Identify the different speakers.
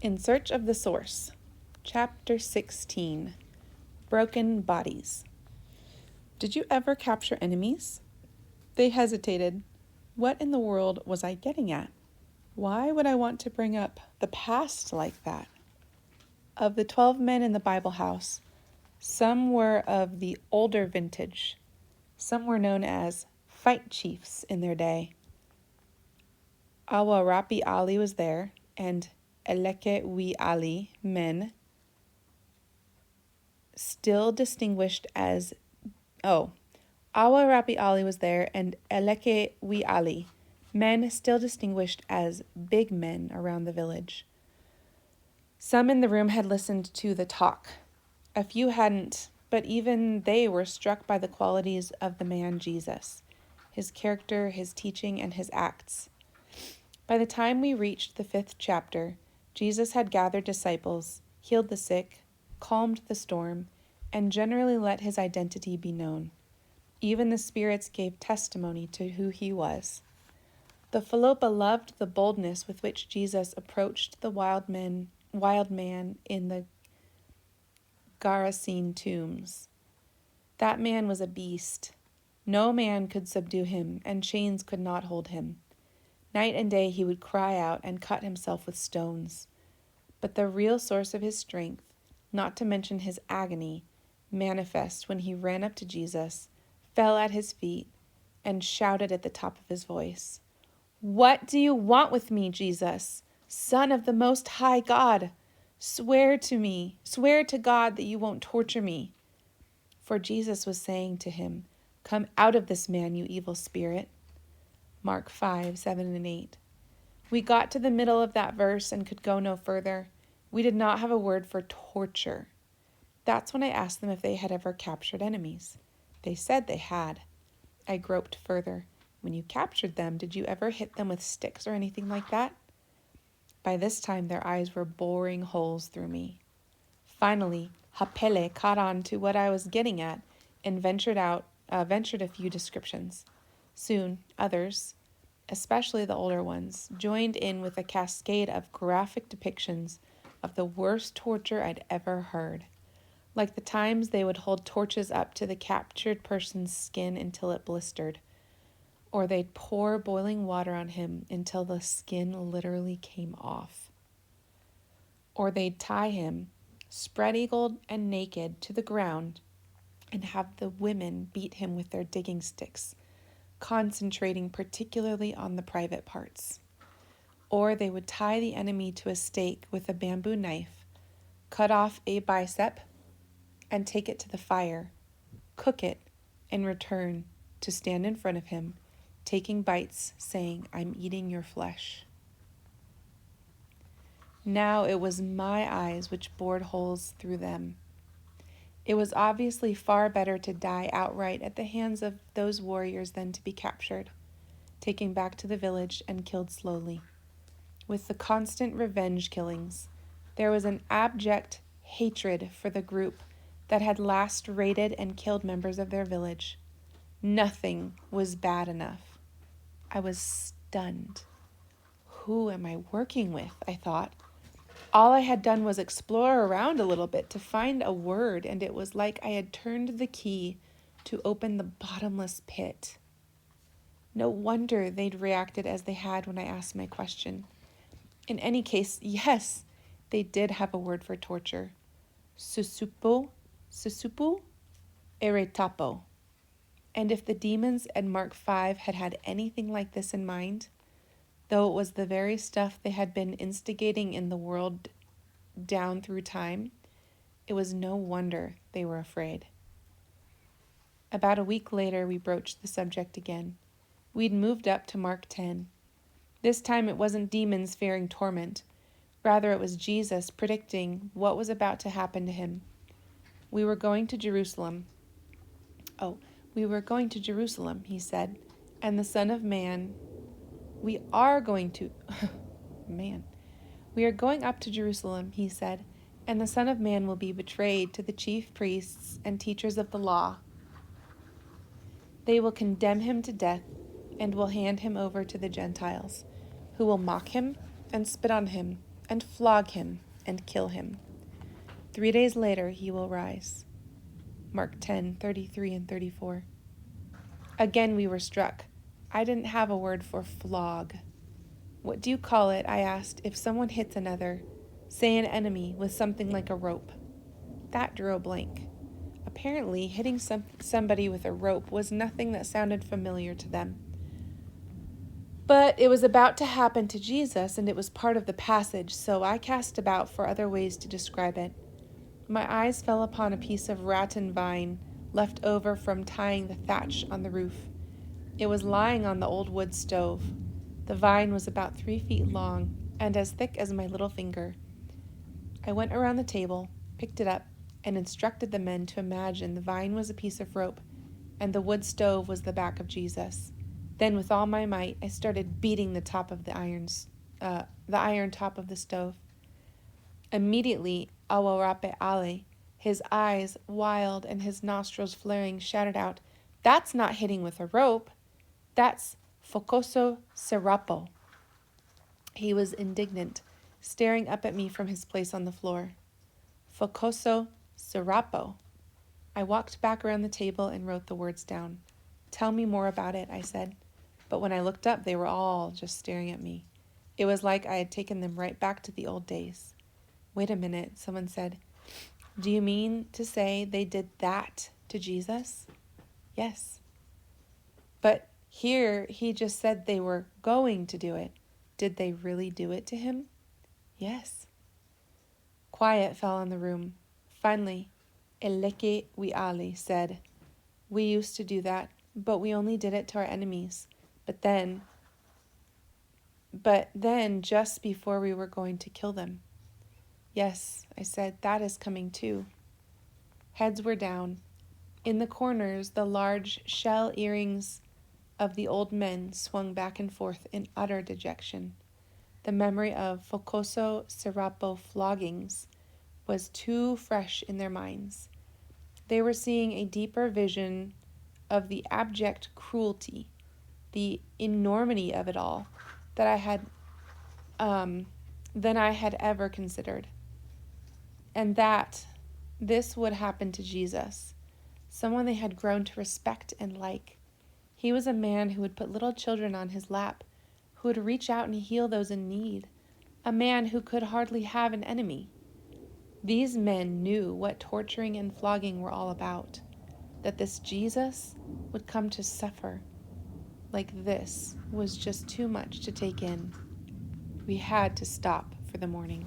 Speaker 1: In Search of the Source, Chapter 16, Broken Bodies. Did you ever capture enemies? They hesitated. What in the world was I getting at? Why would I want to bring up the past like that? Of the 12 men in the Bible house, some were of the older vintage. Some were known as fight chiefs in their day. Awarapi Ali was there, and Eleke Wi Ali men, still distinguished as Awarapi Ali was there, and Eleke Wi Ali, men still distinguished as big men around the village. Some in the room had listened to the talk. A few hadn't, but even they were struck by the qualities of the man Jesus, his character, his teaching, and his acts. By the time we reached the 5th chapter, Jesus had gathered disciples, healed the sick, calmed the storm, and generally let his identity be known. Even the spirits gave testimony to who he was. The Philippa loved the boldness with which Jesus approached the wild man in the Gerasene tombs. That man was a beast. No man could subdue him, and chains could not hold him. Night and day he would cry out and cut himself with stones. But the real source of his strength, not to mention his agony, manifest when he ran up to Jesus, fell at his feet, and shouted at the top of his voice, "What do you want with me, Jesus, Son of the Most High God? Swear to God that you won't torture me." For Jesus was saying to him, "Come out of this man, you evil spirit." Mark 5:7-8. We got to the middle of that verse and could go no further. We did not have a word for torture. That's when I asked them if they had ever captured enemies. They said they had. I groped further. When you captured them, did you ever hit them with sticks or anything like that? By this time, their eyes were boring holes through me. Finally, Hapele caught on to what I was getting at and ventured a few descriptions. Soon, others, especially the older ones, joined in with a cascade of graphic depictions of the worst torture I'd ever heard. Like the times they would hold torches up to the captured person's skin until it blistered, or they'd pour boiling water on him until the skin literally came off. Or they'd tie him, spread-eagled and naked, to the ground and have the women beat him with their digging sticks, concentrating particularly on the private parts. Or they would tie the enemy to a stake with a bamboo knife, cut off a bicep, and take it to the fire, cook it, and return to stand in front of him, taking bites, saying, "I'm eating your flesh." Now it was my eyes which bored holes through them. It was obviously far better to die outright at the hands of those warriors than to be captured, taken back to the village, and killed slowly. With the constant revenge killings, there was an abject hatred for the group that had last raided and killed members of their village. Nothing was bad enough. I was stunned. Who am I working with? I thought. All I had done was explore around a little bit to find a word, and it was like I had turned the key to open the bottomless pit. No wonder they'd reacted as they had when I asked my question. In any case, yes, they did have a word for torture. Susupu, eretapo. And if the demons at Mark 5 had had anything like this in mind, though it was the very stuff they had been instigating in the world down through time, it was no wonder they were afraid. About a week later, we broached the subject again. We'd moved up to Mark 10. This time it wasn't demons fearing torment. Rather, it was Jesus predicting what was about to happen to him. We were going to Jerusalem, he said, and the Son of Man... We are going up to Jerusalem, he said, and the Son of Man will be betrayed to the chief priests and teachers of the law. They will condemn him to death and will hand him over to the Gentiles, who will mock him and spit on him and flog him and kill him. 3 days later he will rise. Mark 10:33 and 34. Again we were struck. I didn't have a word for flog. What do you call it, I asked, if someone hits another, say an enemy, with something like a rope? That drew a blank. Apparently, hitting somebody with a rope was nothing that sounded familiar to them. But it was about to happen to Jesus, and it was part of the passage, so I cast about for other ways to describe it. My eyes fell upon a piece of rattan vine left over from tying the thatch on the roof. It was lying on the old wood stove. The vine was about 3 feet long and as thick as my little finger. I went around the table, picked it up, and instructed the men to imagine the vine was a piece of rope and the wood stove was the back of Jesus. Then with all my might, I started beating the top of the iron top of the stove. Immediately, or+ure, his eyes wild and his nostrils flaring, shouted out, "That's not hitting with a rope. That's focoso serapo." He was indignant, staring up at me from his place on the floor. Focoso serapo. I walked back around the table and wrote the words down. "Tell me more about it," I said. But when I looked up, they were all just staring at me. It was like I had taken them right back to the old days. "Wait a minute," someone said. "Do you mean to say they did that to Jesus?" "Yes." "But here he just said they were going to do it. Did they really do it to him?" "Yes." Quiet fell on the room. Finally, Eleke Wiali said, "We used to do that, but we only did it to our enemies. But then just before we were going to kill them." "Yes," I said, "that is coming too." Heads were down. In the corners, the large shell earrings of the old men swung back and forth in utter dejection. The memory of Focoso Serapo floggings was too fresh in their minds. They were seeing a deeper vision of the abject cruelty, the enormity of it all, that than I had ever considered. And that this would happen to Jesus, someone they had grown to respect and like. He was a man who would put little children on his lap, who would reach out and heal those in need, a man who could hardly have an enemy. These men knew what torturing and flogging were all about, that this Jesus would come to suffer like this was just too much to take in. We had to stop for the morning.